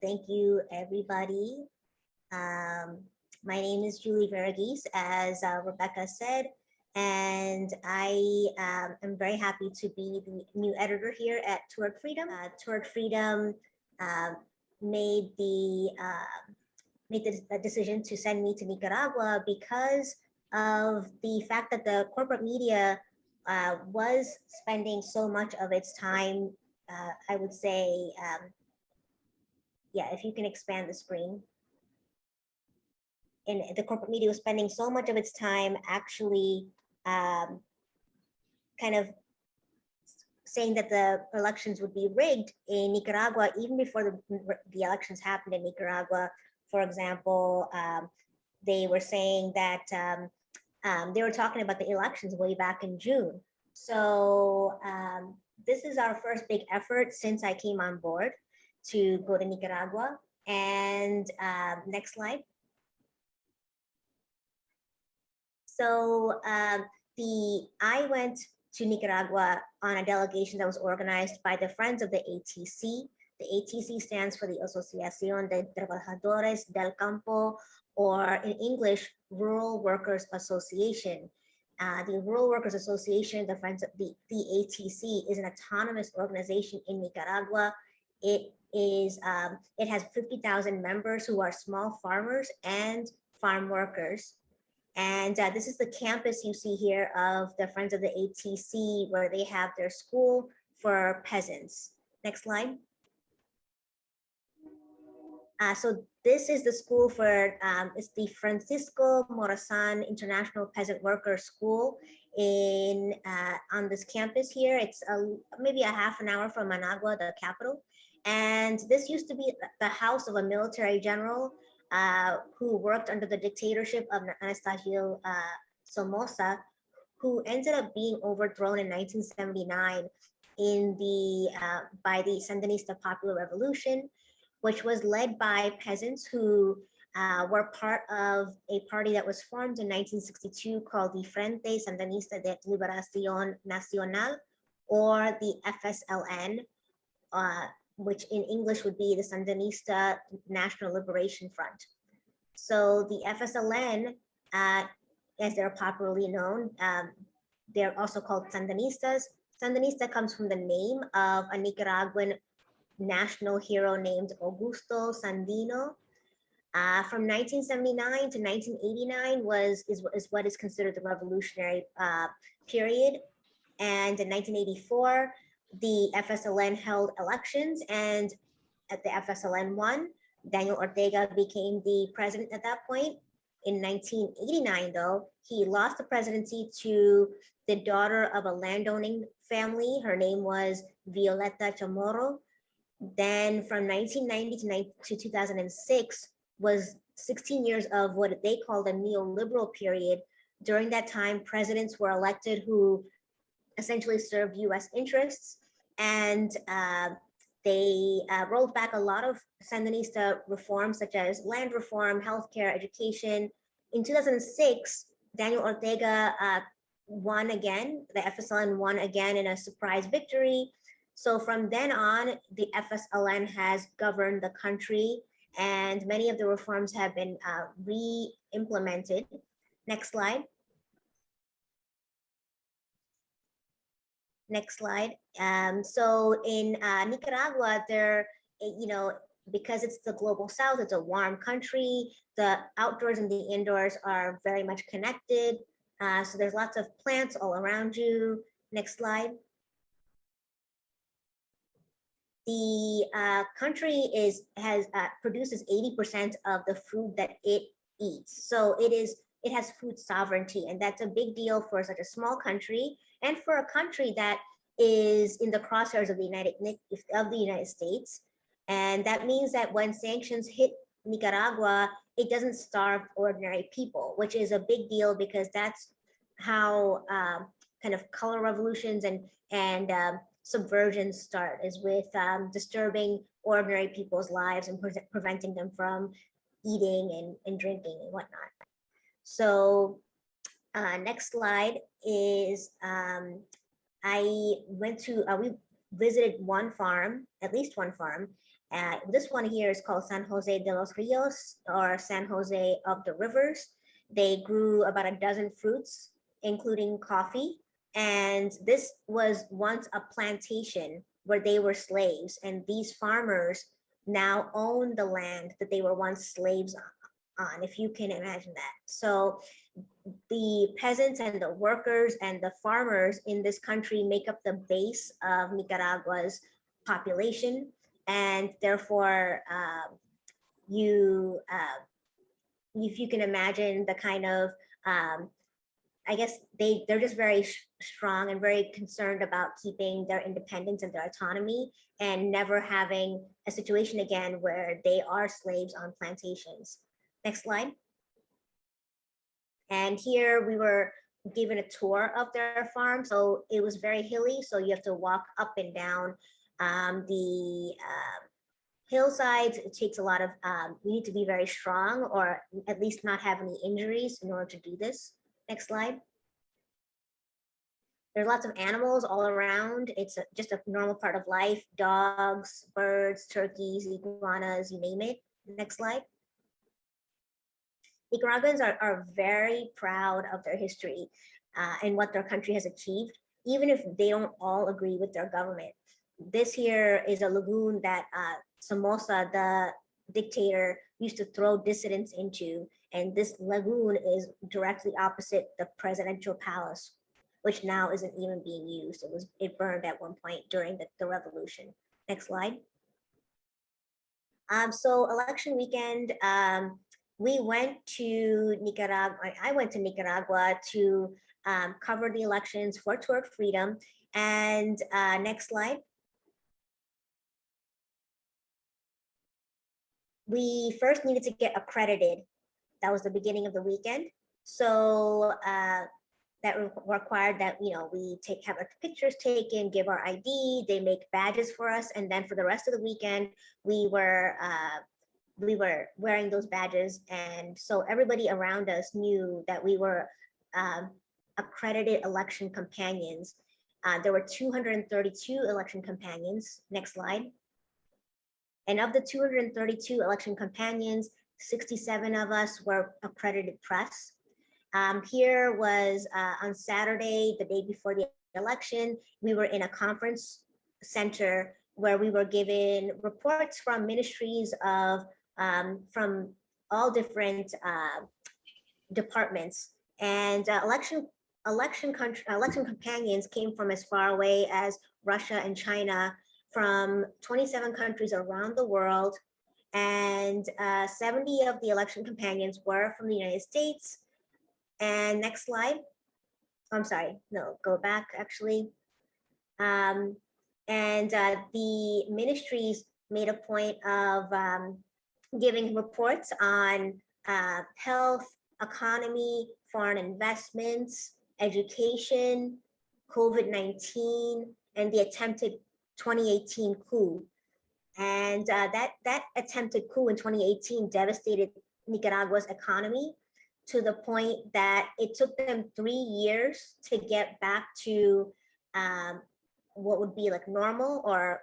Thank you, everybody. My name is Julie Varughese, as Rebecca said, and I am very happy to be the new editor here at Toward Freedom. Toward Freedom made the decision to send me to Nicaragua because of the fact that the corporate media was spending so much of its time, I would say, yeah, if you can expand the screen. And the corporate media was spending so much of its time actually kind of saying that the elections would be rigged in Nicaragua even before the elections happened in Nicaragua. For example, they were saying that they were talking about the elections way back in June. So this is our first big effort since I came on board to go to Nicaragua. And next slide. So I went to Nicaragua on a delegation that was organized by the Friends of the ATC. The ATC stands for the Asociación de Trabajadores del Campo, or in English, Rural Workers Association. The Rural Workers Association, the Friends of the ATC, is an autonomous organization in Nicaragua. It has 50,000 members who are small farmers and farm workers. And this is the campus you see here of the Friends of the ATC, where they have their school for peasants. Next slide. So this is the school for, it's the Francisco Morazan International Peasant Worker School in on this campus here. It's maybe a half an hour from Managua, the capital. And this used to be the house of a military general who worked under the dictatorship of Anastasio Somoza, who ended up being overthrown in 1979 in by the Sandinista Popular Revolution, which was led by peasants who were part of a party that was formed in 1962 called the Frente Sandinista de Liberación Nacional, or the FSLN, which in English would be the Sandinista National Liberation Front. So the FSLN, as they're popularly known, they're also called Sandinistas. Sandinista comes from the name of a Nicaraguan national hero named Augusto Sandino. From 1979 to 1989 is what is considered the revolutionary period. And in 1984, the FSLN held elections, and at the FSLN won. Daniel Ortega became the president at that point. In 1989, though, he lost the presidency to the daughter of a landowning family. Her name was Violeta Chamorro. Then from 1990 to 2006 was 16 years of what they called a neoliberal period. During that time, presidents were elected who essentially served US interests, and they rolled back a lot of Sandinista reforms, such as land reform, healthcare, education. In 2006, Daniel Ortega won again. The FSLN won again in a surprise victory. So from then on, the FSLN has governed the country, and many of the reforms have been re-implemented. Next slide. Next slide. So in Nicaragua, because it's the global south, it's a warm country, the outdoors and the indoors are very much connected. So there's lots of plants all around you. Next slide. The country produces 80% of the food that it eats. So it has food sovereignty, and that's a big deal for such a small country, and for a country that is in the crosshairs of the United States. And that means that when sanctions hit Nicaragua, it doesn't starve ordinary people, which is a big deal, because that's how kind of color revolutions and subversions start, is with disturbing ordinary people's lives and preventing them from eating and drinking and whatnot. So next slide is, I went to, we visited one farm, at least one farm, This one here is called San Jose de los Rios, or San Jose of the Rivers. They grew about a dozen fruits, including coffee. And this was once a plantation where they were slaves. And these farmers now own the land that they were once slaves on, if you can imagine that. So the peasants and the workers and the farmers in this country make up the base of Nicaragua's population. And therefore, if you can imagine the kind of, I guess they're just very strong and very concerned about keeping their independence and their autonomy and never having a situation again where they are slaves on plantations. Next slide. And here we were given a tour of their farm. So it was very hilly. So you have to walk up and down the hillsides. It takes a lot of, you need to be very strong or at least not have any injuries in order to do this. Next slide. There's lots of animals all around. It's just a normal part of life. Dogs, birds, turkeys, iguanas, you name it. Next slide. Nicaraguans are very proud of their history and what their country has achieved, even if they don't all agree with their government. This here is a lagoon that Somoza, the dictator, used to throw dissidents into. And this lagoon is directly opposite the presidential palace, which now isn't even being used. It burned at one point during the revolution. Next slide. So election weekend, we went to Nicaragua. I went to Nicaragua to cover the elections for Toward Freedom. And next slide. We first needed to get accredited. That was the beginning of the weekend. So that required that, you know, we have our pictures taken, give our ID, they make badges for us. And then for the rest of the weekend, we were wearing those badges. And so everybody around us knew that we were accredited election companions. There were 232 election companions. Next slide. And of the 232 election companions, 67 of us were accredited press. Here was on Saturday, the day before the election, we were in a conference center where we were given reports from ministries of, from all different departments. And election companions came from as far away as Russia and China, from 27 countries around the world. And 70 of the election companions were from the United States. And next slide. I'm sorry, no, go back actually. The ministries made a point of giving reports on health, economy, foreign investments, education, COVID-19, and the attempted 2018 coup. And that attempted coup in 2018 devastated Nicaragua's economy to the point that it took them 3 years to get back to what would be like normal, or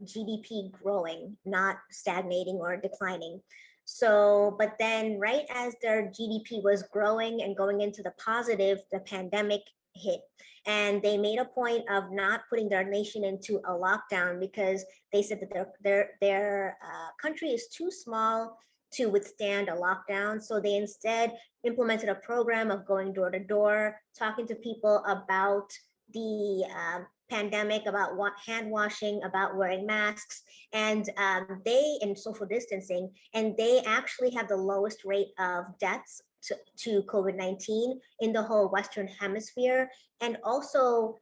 GDP growing, not stagnating or declining. So, but then right as their GDP was growing and going into the positive, the pandemic hit. And they made a point of not putting their nation into a lockdown because they said that their country is too small to withstand a lockdown. So they instead implemented a program of going door to door, talking to people about the pandemic, about hand washing, about wearing masks, and and social distancing. And they actually have the lowest rate of deaths to COVID-19 in the whole Western Hemisphere. And also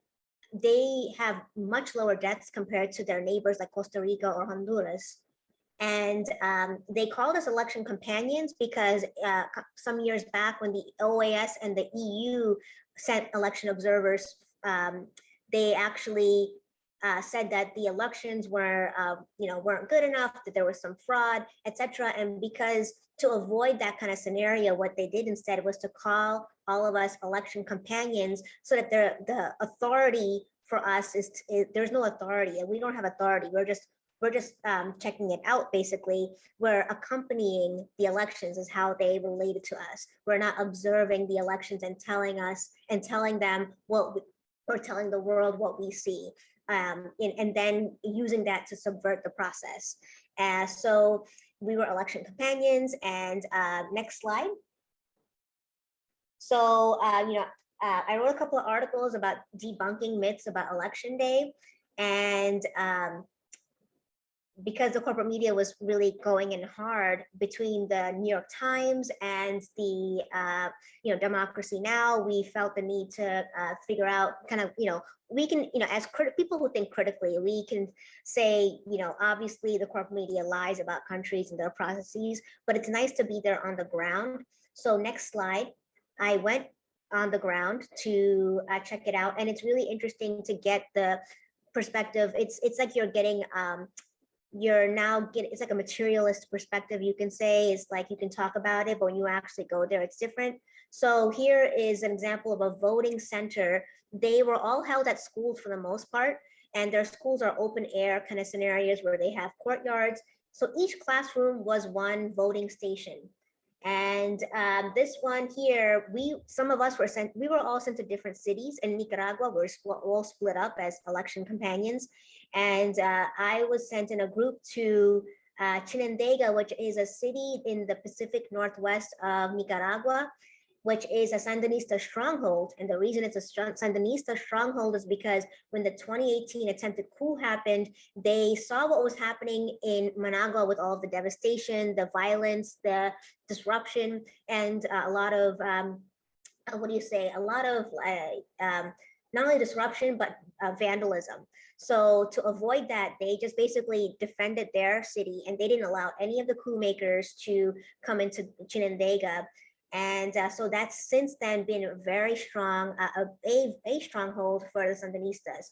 they have much lower deaths compared to their neighbors like Costa Rica or Honduras. And they called us election companions because some years back when the OAS and the EU sent election observers, they actually said that the elections were, weren't good enough, that there was some fraud, etc. And because to avoid that kind of scenario, what they did instead was to call all of us election companions, so that the authority for us is there's no authority, and we don't have authority. We're just we're just checking it out. Basically, we're accompanying the elections is how they related to us. We're not observing the elections and telling them what or telling the world what we see, and then using that to subvert the process. So we were election companions. And next slide. So, I wrote a couple of articles about debunking myths about Election Day. And because the corporate media was really going in hard between the New York Times and the, Democracy Now!, we felt the need to figure out kind of, we can, as people who think critically, we can say, obviously the corporate media lies about countries and their processes, but it's nice to be there on the ground. So next slide. I went on the ground to check it out, and it's really interesting to get the perspective. It's like you're getting it's like a materialist perspective, you can say. It's like you can talk about it, but when you actually go there, it's different. So here is an example of a voting center. They were all held at schools for the most part, and their schools are open air kind of scenarios where they have courtyards. So each classroom was one voting station. And this one here, some of us were sent, we were all sent to different cities in Nicaragua. We're all split up as election companions. And I was sent in a group to Chinandega, which is a city in the Pacific Northwest of Nicaragua, which is a Sandinista stronghold. And the reason it's a Sandinista stronghold is because when the 2018 attempted coup happened, they saw what was happening in Managua with all the devastation, the violence, the disruption, and a lot of, not only disruption, but vandalism. So to avoid that, they just basically defended their city, and they didn't allow any of the coup makers to come into Chinandega. And so that's since then been a very strong, a stronghold for the Sandinistas.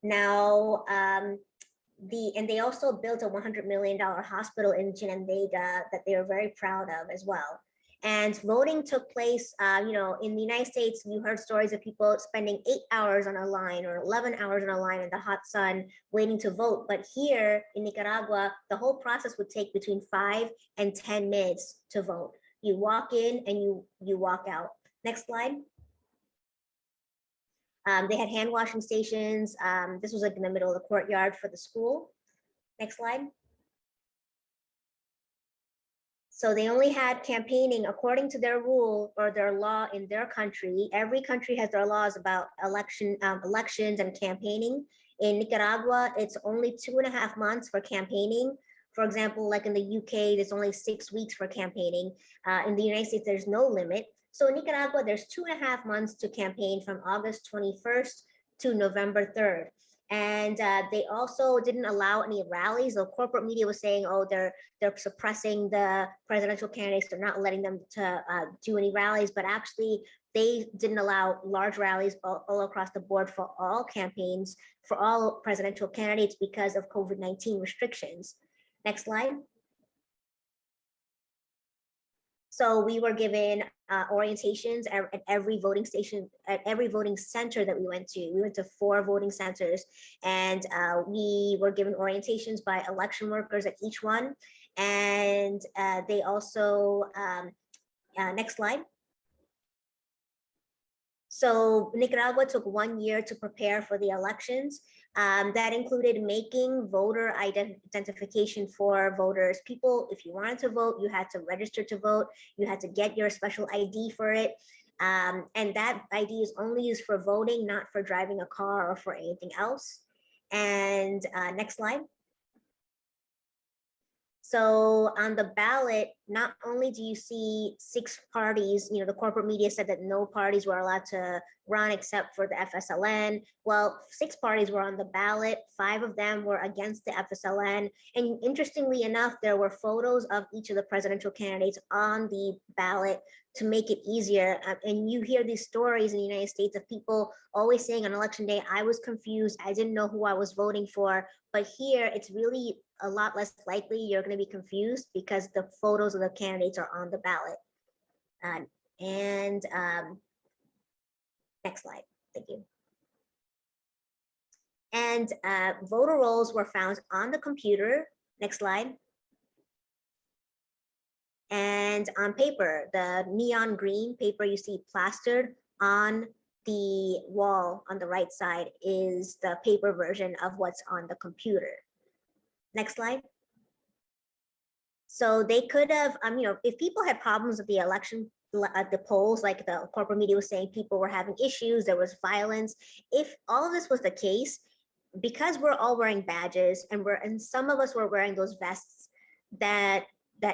Now, and they also built a $100 million hospital in Chinandega that they were very proud of as well. And voting took place, in the United States, you heard stories of people spending 8 hours on a line or 11 hours on a line in the hot sun waiting to vote. But here in Nicaragua, the whole process would take between 5 and 10 minutes to vote. You walk in and you walk out. Next slide. They had hand washing stations. This was like in the middle of the courtyard for the school. Next slide. So they only had campaigning according to their rule or their law in their country. Every country has their laws about elections and campaigning. In Nicaragua, it's only 2.5 months for campaigning. For example, like in the UK, there's only 6 weeks for campaigning. In the United States, there's no limit. So in Nicaragua, there's 2.5 months to campaign from August 21st to November 3rd. And they also didn't allow any rallies. The corporate media was saying, oh, they're suppressing the presidential candidates. They're not letting them to do any rallies, but actually they didn't allow large rallies all across the board for all campaigns, for all presidential candidates because of COVID-19 restrictions. Next slide. So we were given orientations at every voting station, at every voting center that we went to. We went to 4 voting centers, and we were given orientations by election workers at each one. And they also, next slide. So Nicaragua took 1 year to prepare for the elections. That included making voter identification for voters. People, if you wanted to vote, you had to register to vote. You had to get your special ID for it. And that ID is only used for voting, not for driving a car or for anything else. And next slide. So on the ballot, not only do you see 6 parties, the corporate media said that no parties were allowed to run except for the FSLN. Well, 6 parties were on the ballot. 5 of them were against the FSLN. And interestingly enough, there were photos of each of the presidential candidates on the ballot to make it easier. And you hear these stories in the United States of people always saying on election day, I was confused, I didn't know who I was voting for. But here, it's really a lot less likely you're going to be confused because the photos of the candidates are on the ballot. Next slide. Thank you. And voter rolls were found on the computer. Next slide. And on paper, the neon green paper you see plastered on the wall on the right side is the paper version of what's on the computer. Next slide. So they could have, if people had problems with the election at the polls, like the corporate media was saying, people were having issues, there was violence. If all of this was the case, because we're all wearing badges and some of us were wearing those vests that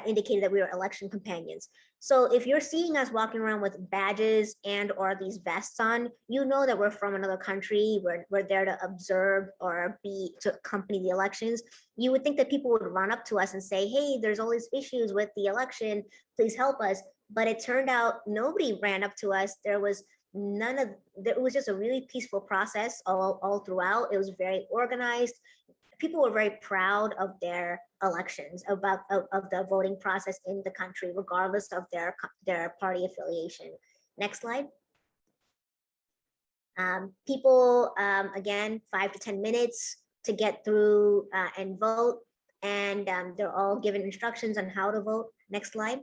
indicated that we were election companions. So if you're seeing us walking around with badges and or these vests on, you know that we're from another country. We're there to observe or to accompany the elections. You would think that people would run up to us and say, hey, there's all these issues with the election, please help us. But it turned out nobody ran up to us. There was it was just a really peaceful process all throughout. It was very organized. People were very proud of their elections, of the voting process in the country, regardless of their party affiliation. Next slide. People, again, 5 to 10 minutes to get through and vote. And they're all given instructions on how to vote. Next slide.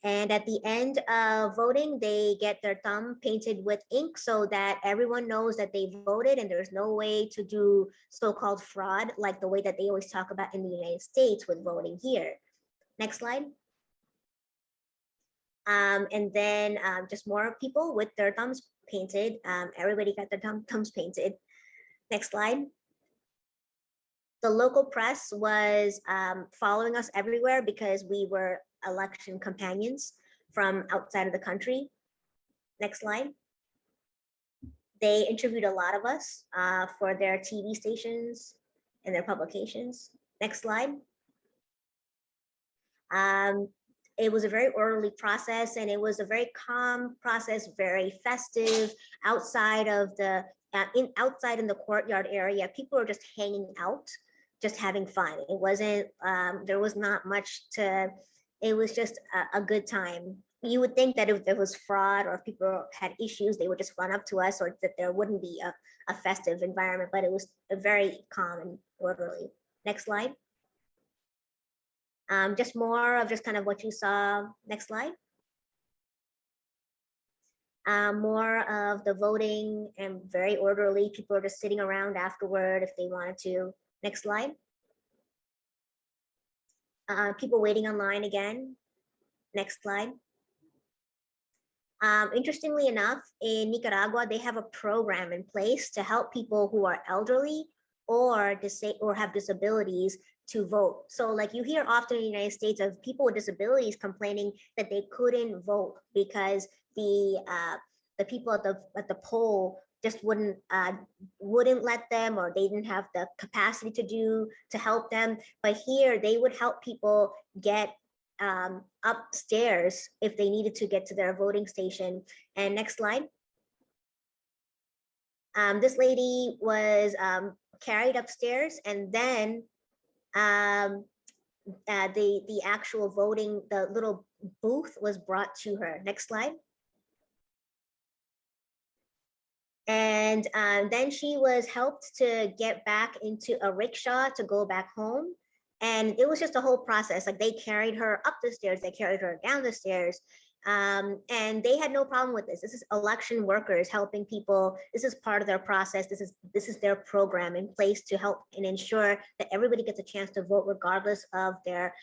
And at the end of voting, they get their thumb painted with ink so that everyone knows that they voted and there's no way to do so-called fraud like the way that they always talk about in the United States with voting here. Next slide. And then just more people with their thumbs painted. Everybody got their thumbs painted. Next slide. The local press was following us everywhere because we were election companions from outside of the country. Next slide. They interviewed a lot of us for their TV stations and their publications. Next slide. It was a very orderly process and it was a very calm process, very festive. Outside of the outside in the courtyard area, people were just hanging out, just having fun. It wasn't there was not much to. It was just a good time. You would think that if there was fraud or if people had issues, they would just run up to us or that there wouldn't be a festive environment, but it was a very calm and orderly. Next slide. Just more of just kind of what you saw. Next slide. More of the voting and very orderly. People are just sitting around afterward if they wanted to. Next slide. People waiting online again. Next slide. Interestingly enough, in Nicaragua, they have a program in place to help people who are elderly or have disabilities to vote. So like you hear often in the United States of people with disabilities complaining that they couldn't vote because the people at the poll just wouldn't let them, or they didn't have the capacity to help them. But here they would help people get upstairs if they needed to get to their voting station. And next slide. This lady was carried upstairs, and then the actual voting, the little booth was brought to her. Next slide. And then she was helped to get back into a rickshaw to go back home. And it was just a whole process. Like they carried her up the stairs, they carried her down the stairs. And they had no problem with this. This is election workers helping people. This is part of their process. This is their program in place to help and ensure that everybody gets a chance to vote regardless of their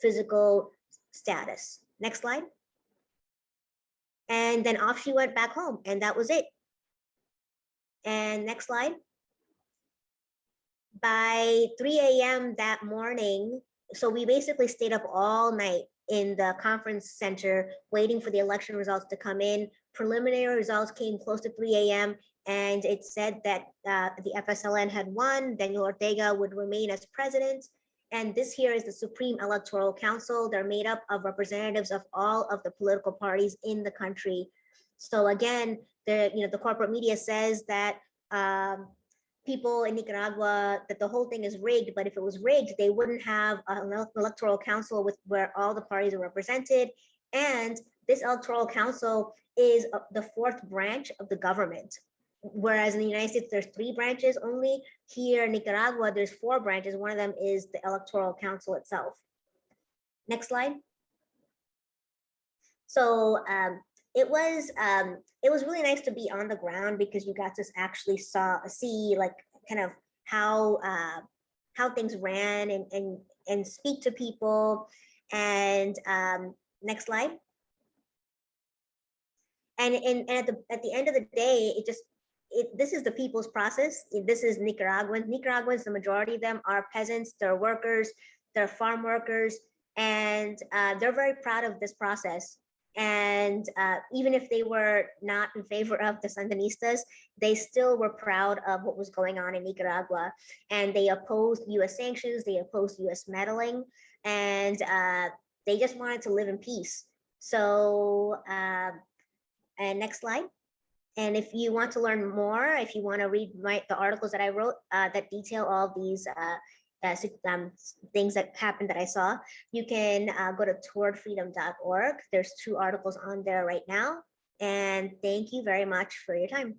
physical status. Next slide. And then off she went back home, and that was it. And next slide. By 3 a.m. that morning, so we basically stayed up all night in the conference center waiting for the election results to come in. Preliminary results came close to 3 a.m. and it said that the FSLN had won. Daniel Ortega would remain as president. And this here is the Supreme Electoral Council. They're made up of representatives of all of the political parties in the country. So again, the corporate media says that people in Nicaragua, that the whole thing is rigged, but if it was rigged, they wouldn't have an electoral council where all the parties are represented. And this electoral council is the fourth branch of the government. whereas in the United States, there's 3 branches only. Here in Nicaragua, there's 4 branches. One of them is the Electoral Council itself. Next slide. So it was really nice to be on the ground because you got to actually see like kind of how things ran and speak to people. And next slide. And at the end of the day, this is the people's process. This is Nicaraguans. Nicaraguans, the majority of them are peasants, they're workers, they're farm workers, and they're very proud of this process. And even if they were not in favor of the Sandinistas, they still were proud of what was going on in Nicaragua. And they opposed US sanctions, they opposed US meddling, and they just wanted to live in peace. So, and next slide. And if you want to learn more, if you want to read the articles that I wrote that detail all these things that happened that I saw, you can go to towardfreedom.org. There's 2 articles on there right now. And thank you very much for your time.